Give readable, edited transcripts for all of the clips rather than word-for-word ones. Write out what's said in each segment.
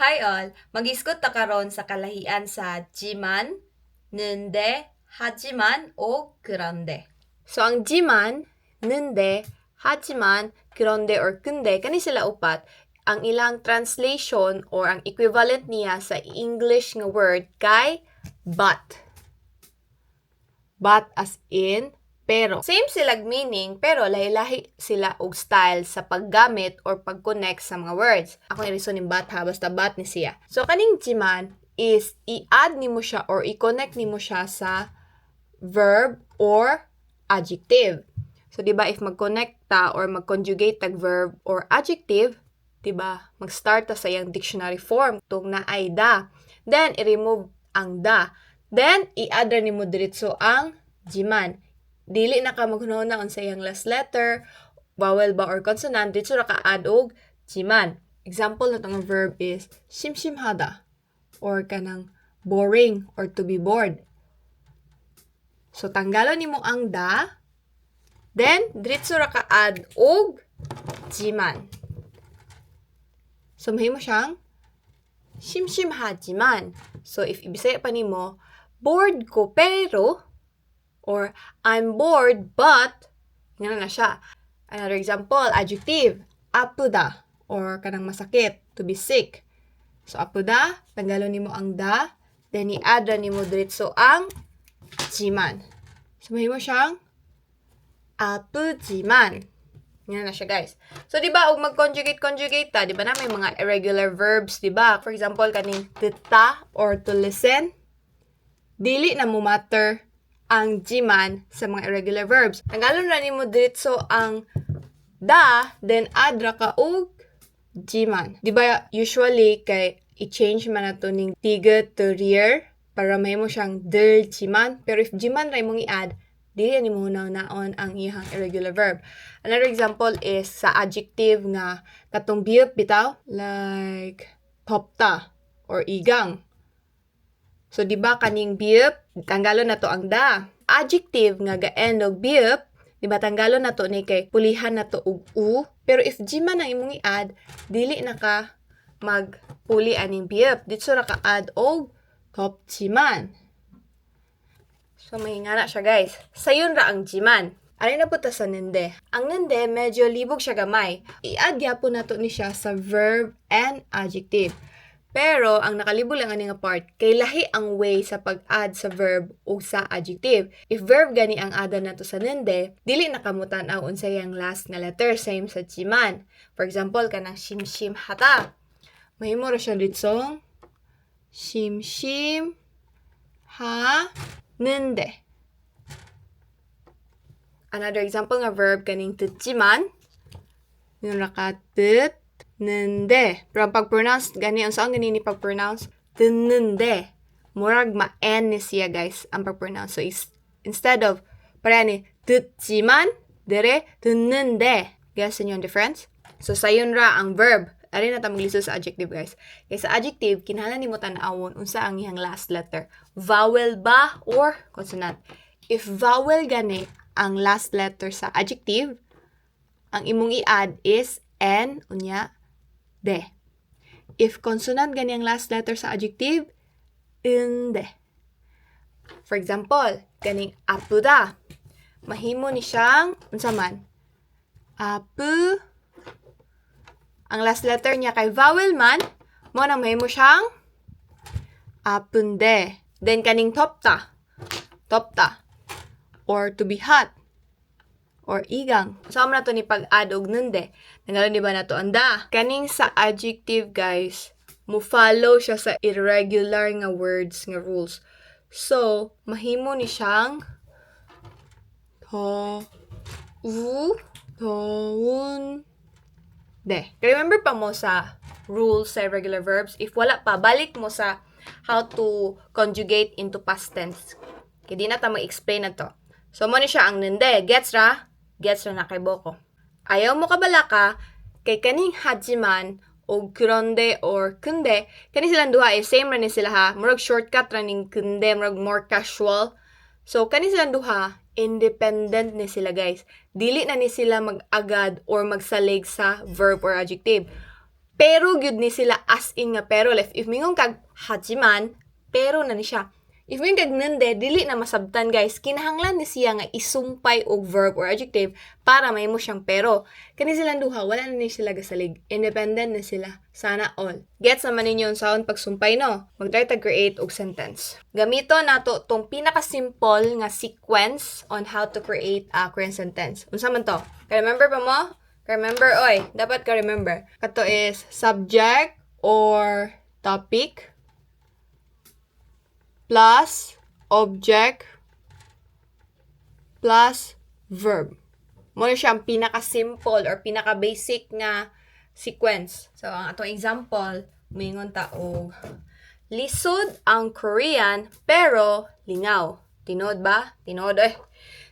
Hi all! Mag-iskot ta karon sa kalahian sa jiman, nunde, hajiman o 그런데. So ang jiman, nunde, hajiman, 그런데 or kunde kani sila upat ang ilang translation or ang equivalent niya sa English nga word kay but. But as in pero. Same silag meaning, pero lahi-lahi sila og style sa paggamit or pag-connect sa mga words. Ako yung reason ng bat ha, basta bat ni siya. So, kaning jiman is i-add nimo siya or i-connect nimo siya sa verb or adjective. So, di ba, if mag-connect ta or mag-conjugate tag verb or adjective, di ba, mag-start ta sa iyang dictionary form, tung na ay da. Then, i-remove ang da. Then, i-add nimo diretso ang jiman. Dili na ka maghunahuna sa iyang last letter, vowel ba or consonant, dito ra ka add og jiman. Example na itong verb is 심심하다 or kanang boring or to be bored. So tanggalon nimo ang da, then dito ra ka add og jiman. So mahimo siyang 심심하지만. So if ibisaya pa nimo, bored ko pero or I'm bored but ngano na siya. Another example, adjective, apuda or kanang masakit, to be sick. So apuda, tanggalon nimo ang da, then i-add nimo diretso ang jiman. So mahimo siyang apujiman. Ngano na siya, guys. So di ba og mag-conjugate ta, di ba na may mga irregular verbs, di ba? For example, kaning tita or to listen, dili na mo matter ang jiman sa mga irregular verbs. Tanggalon na nimo diretso ang da, then add ra ka og jiman. Di ba usually kay i-change man nato ning tiga to rear para mahimo siyang der jiman. Pero if jiman ra imong i-add, dili nimo naon ang iyang irregular verb. Another example is sa adjective nga katong biyop bitaw, like topta or igang. So, di ba kaning biyop, tanggalon na to ang da. Adjective nga ga-end og biyop, di ba tanggalon na to ni kay pulihan na to og u. Pero if jiman ang imong i-add, dili na ka magpuli aning biyop. Dito ra ka add og topjiman. So, mahinga na siya, guys. Sayon ra ang jiman. Alin na po ta sa nende. Ang nende, medyo libog siya gamay. I-add gyapon na to ni siya sa verb and adjective. Pero, ang nakalibog lang ani nga part, kay lahi ang way sa pag-add sa verb o sa adjective. If verb gani ang ada nato sa nende, dili nakamutan ang unsay ang last nga letter, same sa jiman. For example, kanang 심심 hata. Mahimo ra siya ditsong 심심 하는데. Another example nga verb kaning 듣지만, yung naka-듣 nende. Pero ang pag-pronounce, gani, ang saan gani ni pag-pronounce? 듣는데. Murag ma-N ni siya, guys, ang pag-pronounce. So, instead of, para ni, 듣지만, dere, 듣는데. Guess niyo ang difference? So, sayon ra ang verb. Ari na ta magliso sa adjective, guys. Kaya sa adjective, kinahanglan nimo tan-awon unsa ang iyang last letter. Vowel ba or consonant? If vowel gani ang last letter sa adjective, ang imong i-add is N, unya, de. If consonant gani ang last letter sa adjective, inde. For example, ganing apuda. Mahimo ni siyang, unsa man? Apu. Ang last letter niya kay vowel man, mo nang mahimo siyang apunde. Then kaning topta. Topta. Or to be hot. Or igang. Sama na to ni pag-add og nunde. Nangalon di ba na to anda? Kaning sa adjective, guys, mo follow siya sa irregular nga words nga rules. So, mahimo ni siyang to, u, toun, de. Remember pa mo sa rules sa irregular verbs? If wala pa, balik mo sa how to conjugate into past tense. Kaya di na ta mag-explain na to. So, mo ni siya ang nunde. Gets ra? Gets ra na kay Boko. Ayaw mo kabala ka, kay kaning hajiman o 그런데 or kunde, kani silang duha eh, same ra ni sila ha. Murag shortcut ra ning kunde, murag more casual. So, kani silang duha, independent ni sila, guys. Dili na ni sila mag-agad or magsalig sa verb or adjective. pero gyud ni sila as in nga pero left. If mingon kag hajiman, pero na ni siya. If mingon kag nende, dili na masabtan guys. Kinahanglan ni siya nga isumpay og verb or adjective para mahimo siyang pero. Kani silang duha, wala na ni sila gasalig. Independent na sila. Sana all. Gets naman ninyo yung sound pagsumpay, no? Mag-try to create og sentence. Gamito nato tong pinaka-simple nga sequence on how to create a Korean sentence. Unsa man to? Remember pa mo? Remember, oy, dapat ka remember. Kato is subject or topic plus object plus verb. Mo siya ang pinaka-simple or pinaka-basic nga sequence. So, ang atong example, mingon ta og lisod ang Korean pero lingaw. Tinod ba? Tinod eh.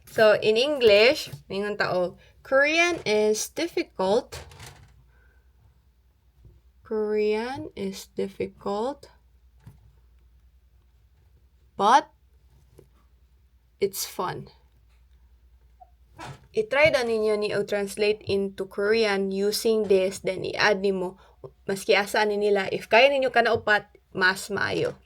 So, in English, mingon ta og Korean is difficult. Korean is difficult. But it's fun. I-try na ninyo ni translate into Korean using this, then i-add nimo maski asa ni nila. If kaya ninyo kanaupat, mas maayo.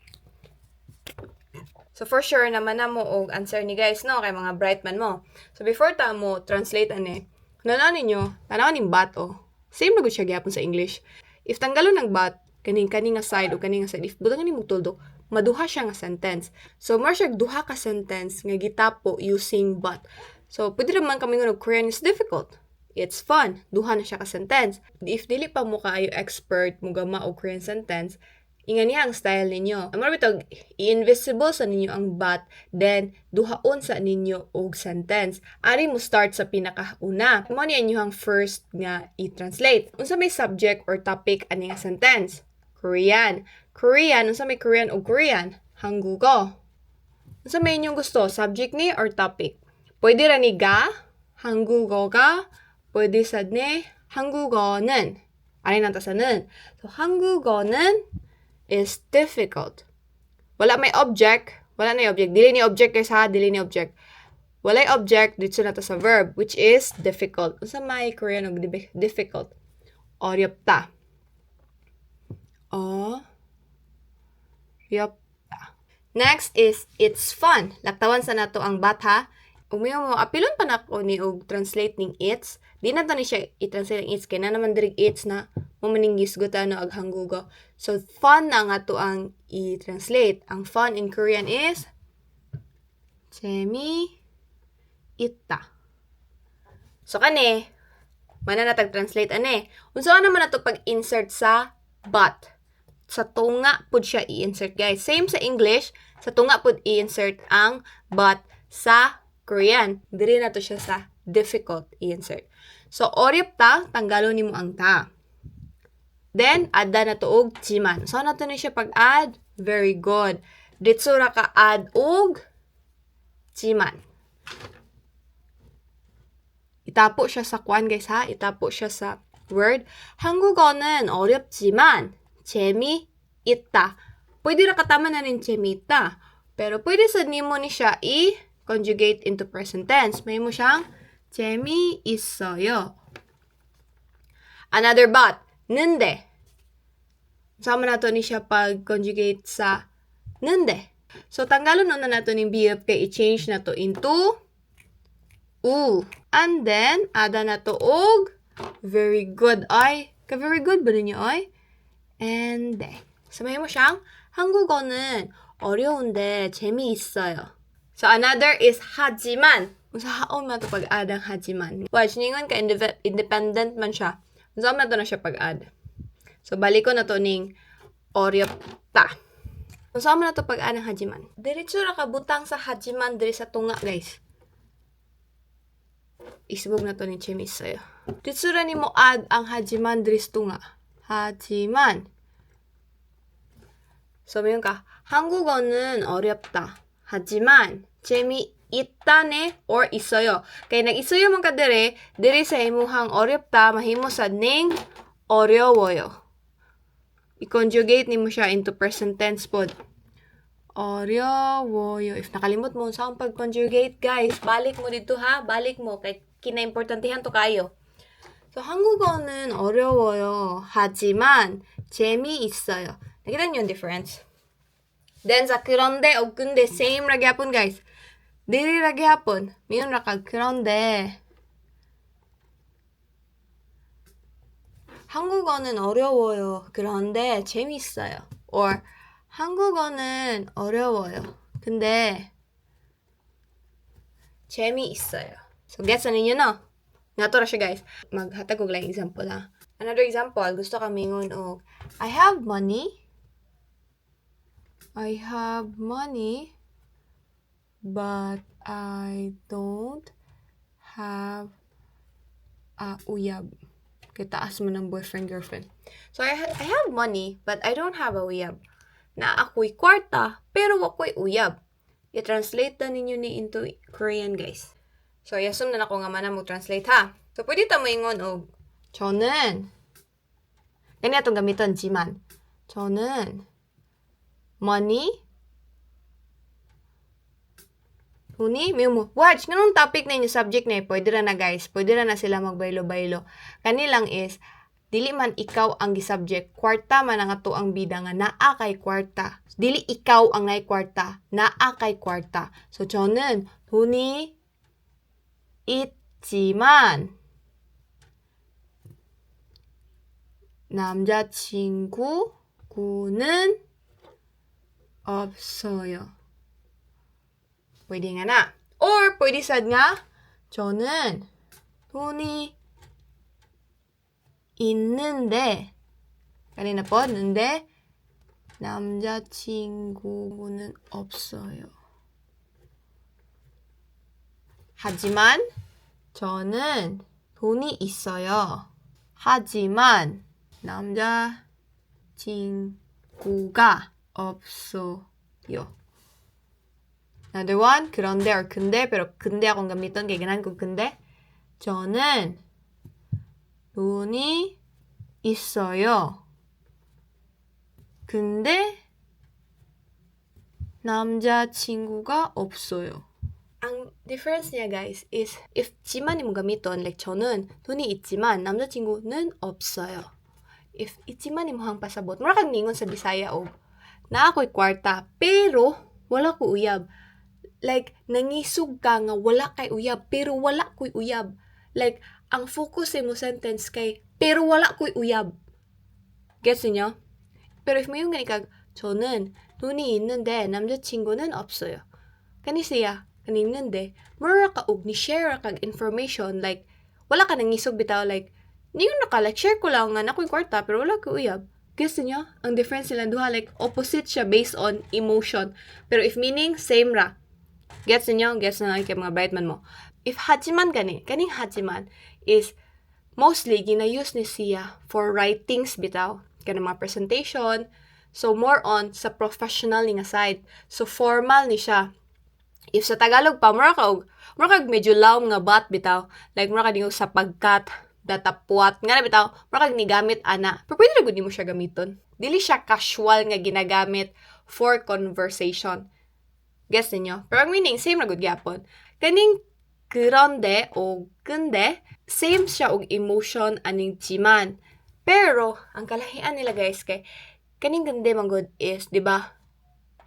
So for sure naman na mo og answer ni guys, no, kay mga bright man mo. So before ta mo translate ane, nanaw ninyo, tanaw ning bat o. Same na gud siya gyapon sa English. If tanggalon ng bat, kaning nga side o kaning nga side, if butangan nimo tuldok, maduha siya nga sentence. So, more siya duha ka sentence nga gitapo using but. So, pwede naman kami nga Korean is difficult. It's fun. Duha na siya ka sentence. If dili pa mo kaayo expert mo gama og Korean sentence, ingan niya ang style ninyo. Amar bitog i-invisible sa ninyo ang but, then duhaon sa ninyo og sentence. Ari mo start sa pinakauna. Mo ni inyong first nga i-translate. Unsa may subject or topic ani nga sentence? Korean. Korean, unsa may Korean o Korean? Hanggugo. Unsa may inyong gusto? Subject ni or topic? Pwede ra ni ga, 한국어가, pwede sad ni 한국어는. Ano nang tasanin? So, 한국어는 is difficult. Wala may object. Wala na object. Dili ni object guys ha. Dili ni object. Walay object dito na to sa verb, which is difficult. Unsa may Korean og difficult? 어렵다. Next is it's fun. Laktawan sa nato ang bata. Umiyo mo apilon pa nako ni og translate ning it's. Di na to ni siya i-translate ang it's kay na naman dirig it's na mamaningis gutan ag hanggugo. So fun na nga to ang i-translate. Ang fun in Korean is 재미있다. So kani mana na tag-translate ane. Unsa naman nato pag-insert sa but? Sa tunga pud siya i-insert guys. Same sa English, sa tunga pud i-insert ang but sa Korean. Diri na to siya sa difficult i-insert. So 어렵다 tanggalon nimo ang ta. Then adda na to og jiman. So na to ni siya pag-add. Very good. Ditso ra ka add og jiman. Itapo siya sa kwan guys ha. Itapo siya sa word. 한국어는 어렵지만 재미있다. Pwede ra katama na rin 재미있다. Pero pwede sa nimo ni siya i-conjugate into present tense. May mo siyang 재미있어요. Another but. 는데. Sama na to ni siya pag-conjugate sa 는데. So, tanggalon na nato ng BF kay i-change na to into U. And then, ada na to og very good ay. Ka-very good ba ninyo ay? And then, sabihin mo siyang 한국어는 어려운데 재미있어요. So, another is 하지만. Sa haon man to pag-add ang hajiman. Watch, ningon ka independent man siya. So, na to na siya pag-add. So, balik ko na to ning 어렵다. So, man na to pag-add ang hajiman. Diretso ra ka butang sa hajiman diri sa tunga, guys. Isbog na to ni 재미있어요. Diretso ra ni mo add ang hajiman diri sa tunga. 하지만. So, mayroon ka, 한국어는 어렵다. 하지만 재미있다네 or 있어요. Kaya nag-있어요 man ka dire sa imuhang 어렵다, mahimo sad ning 어려워요. I-conjugate nimo siya into present tense pod. 어려워요. If nakalimot mo sa pag-conjugate, guys, balik mo dito ha. Balik mo. Kay kina-importantihan to kayo. So 한국어는 어려워요. 하지만 재미있어요. Nakita niyo yung difference? Then sa 그런데 o 근데 same ra gyapon guys. Dili ra gyapon. Miyon ra kag 그런데 한국어는 어려워요. 그런데 재밌어요. Or 한국어는 어려워요. 근데 재미있어요. So gets na ninyo no? Nga to ra siya guys. Maghatag ko lang example ha. Another example, gusto ka mingon og I have money. I have money, but I don't have a uyab. Kaya taas mo ng boyfriend, girlfriend. So, I have money, but I don't have a uyab. Na ako'y kwarta, pero ako'y uyab. I-translate na ninyo ni into Korean, guys. So, yasum na ako nga man mo translate ha. So, pwede ta mo ingon og 저는 ganyan itong gamiton, 지만. 저는 money Huni, may mo. Watch, ganun topic na yung subject na pwede na guys. Pwede na sila magbaylo-baylo. Kanilang is, dili man ikaw ang gi-subject, kwarta man ang ato ang bida nga naa kay kwarta. Dili ikaw ang nay kwarta, naa kay kwarta. So, 저는 돈이 있지만 남자친구는 없어요. pwede nga na. Or, pwede sad nga, 저는 돈이 있는데, kanina po, 근데 남자친구는 없어요. 하지만 저는 돈이 있어요. 하지만 남자친구가 없어요. Another one, 그런데 or 근데, pero 근데 akong gamiton, kaya ganahan ko 근데. 저는 돈이 있어요. 근데 남자친구가 없어요. Ang difference niya guys is if 지만이 mo gamiton, like 저는 돈이 있지만 남자친구는 없어요. If 있지만이 mo hang pasabot, mura kang ningon sa Bisaya og na ako'y kwarta, pero wala ko uyab. Like, nangisog ka nga wala kay uyab, pero wala ko'y uyab. Like, ang focus mo sentence kay, pero wala ko'y uyab. Gets niyo? Pero if may yung ganikag, 저는 돈이 있는데 남자친구는 없어요. Kani siya, kani 있는데, mura ka og ni share kag information, like, wala ka nangisog bitaw, like, niyon na ka, like, share ko lang nga nako'y kwarta, pero wala ko'y uyab. Gets niyo? Ang difference sila duha, like, opposite siya based on emotion. Pero if meaning, same ra. Gets niyo? Gets na lang kay mga baitman mo. If hajiman kaning hajiman is mostly gina-use ni siya for writings bitaw. Kanang mga presentation. So, more on sa professional ni nga side. So, formal ni siya. If sa Tagalog pa, mura kag medyo lawm nga bat bitaw. Like, mura kag sa pagkat, datapuat, nga na bitaw, mura kag ni gamit ana. Pero pwede na gud mo siya gamiton. Dili siya casual nga ginagamit for conversation. Guess ninyo? Pero ang meaning, same na gud gyapon. Kaning 그런데 o 근데, same siya og emotion aning 지만. Pero, ang kalahian nila guys kay, kaning 근데 man gud is, di ba,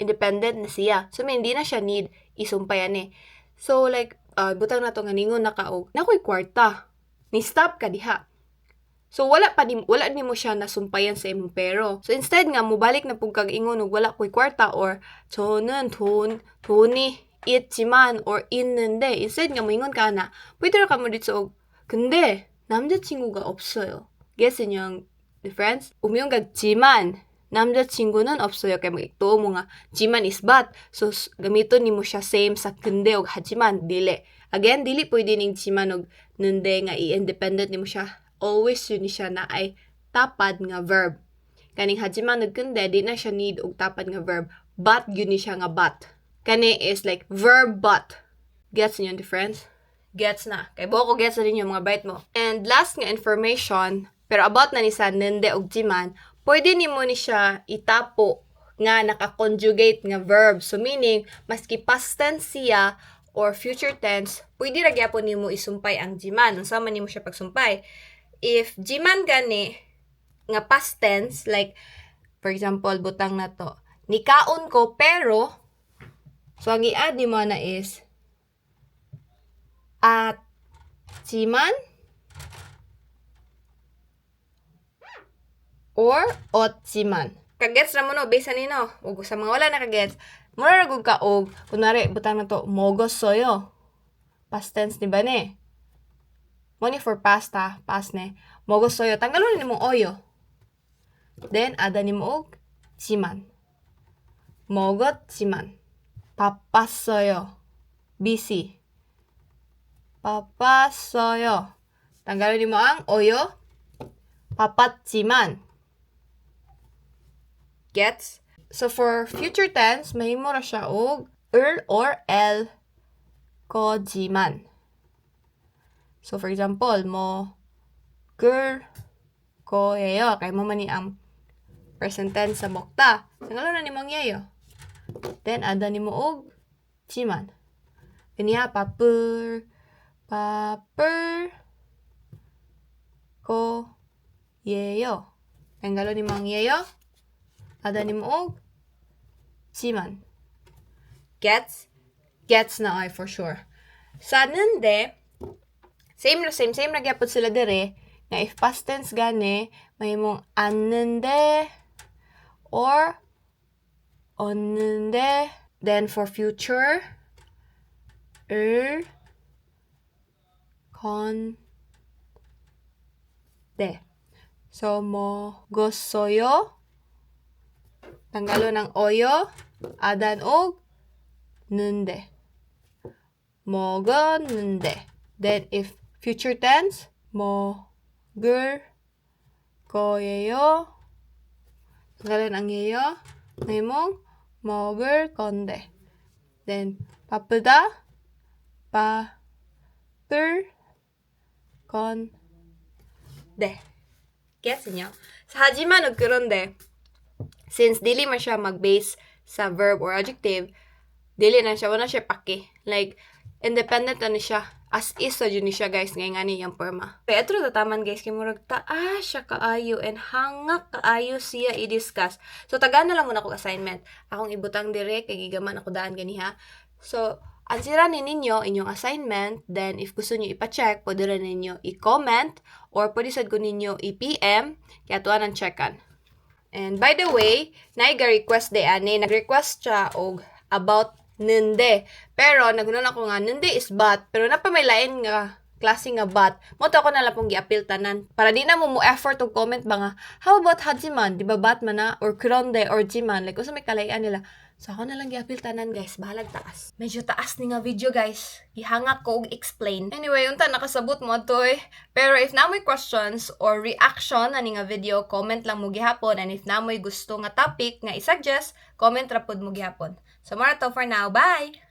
independent na siya. So, hindi na siya need isumpayan eh. So, like, butang na to nga ningon na ka og, nakoy kwarta. Ni stop ka diha. So, wala ni mo siya nasumpayan sa imong pero. So, instead nga, mubalik na pug kag ingon og wala ko'y kwarta or 저는 돈이 있지만 or 있는데 instead nga moingon ka na pwede ra ka mo dito og 근데 남자친구가 없어요. Guess niyo ang difference? Umiyong kag 지만 남자친구는 없어요. Kaya mag-iktuo mo nga 지만 is but. So gamiton nimo siya same sa 근데 og 하지만 dili. Again, dili pwede ning 지만 og 근데 nga i-independent nimo siya. Always yun siya na ay tapad nga verb. Kaning hajiman ug 근데 di na siya need og tapad nga verb. But yun ni siya nga but. Kani is like verb but. Gets niyo yung difference? Gets na. Kay buo ko gets na rin yung mga bite mo. And last nga information, pero about na ni sa nende og jiman, pwede ni mo ni siya itapo nga naka-conjugate nga verb. So meaning, maski past tense siya or future tense, pwede ra gyapon nimo isumpay ang jiman. Unsa man nimo siya pagsumpay? if jiman gani nga past tense, like for example, butang na to, nikaon ko pero, so ang i-add ni mo na is at jiman or otjiman. Kagets na mo no, base nino. Ug sa mga wala na kagets, mura ragug ka og kunwari butang na to, mogossoyo. Past tense di ba ni? Mo ni for past ha, past ne. Mogossoyo, tanggalon ni mo oyo. Then ada ni mo og jiman. 먹었지만 바빴어요. busy. 바빴어요. tanggalin mo ang oyo. 바빴지만. Gets? So for future tense, mahimo ra siya og or el 거지만. So for example, 먹을 거예요. Kaya mo man ni ang present tense sa mokta. Tanggalon na ni mong yeyo. Then ada ni mo og 지만. 그니야 바쁠 거예요. tanggalon ni mong yeyo. Ada ni mo og 지만. Gets? Gets na ay for sure. Sa nende, same na gyapon sila dire, nga if past tense gani, mahimong 안는데 or 없는데. Then for future, 건데. So 먹었어요. tanggalon ng oyo, adan og 는데. 먹었는데. Then if future tense, 먹을 거예요. tanggalon ang yeyo, mahimong 먹을 건데. Then 바쁘다, 바쁠 건데. Gets niyo? Sa hajiman og 그런데, since dili man siya mag-base sa verb or adjective, dili na siya, wala siya paki. Like, independent na siya. As is sa dyan siya, guys, ngay nga niyang perma. Pero ito tataman, guys, kay murag taas siya kaayo and hangak kaayo siya i-discuss. So, tagaan na lang muna ko assignment. Akong ibutang direct, kay gigaman ako daan ganiha. So, ansira ninyo inyong assignment, then if gusto niyo ipa-check, pwede rin ninyo i-comment, or pwede sad ko ninyo i-PM, kaya tuwan ang checkan. And by the way, naiga-request de ani, nag-request siya og about nende. Pero, nagunan ako nga, nende is but, pero napamailain nga, klase nga but, mo to ako na lang pong gi-appeal tanan. Para di na mo effort og comment ba nga, how about hajiman? Di ba but man na? Or kronde, or jiman? Like, kung sa may kalayan nila. So, ako na lang gi-appeal tanan, guys. Bahalag taas. Medyo taas ni nga video, guys. Ihangak ko og explain. Anyway, unta nakasabot mo to eh. Pero if na mo'y questions or reaction na ni nga video, comment lang mo gihapon. And if na mo'y gusto nga topic nga i-suggest, comment ra pod mo gihapon. So, mara to for now. Bye!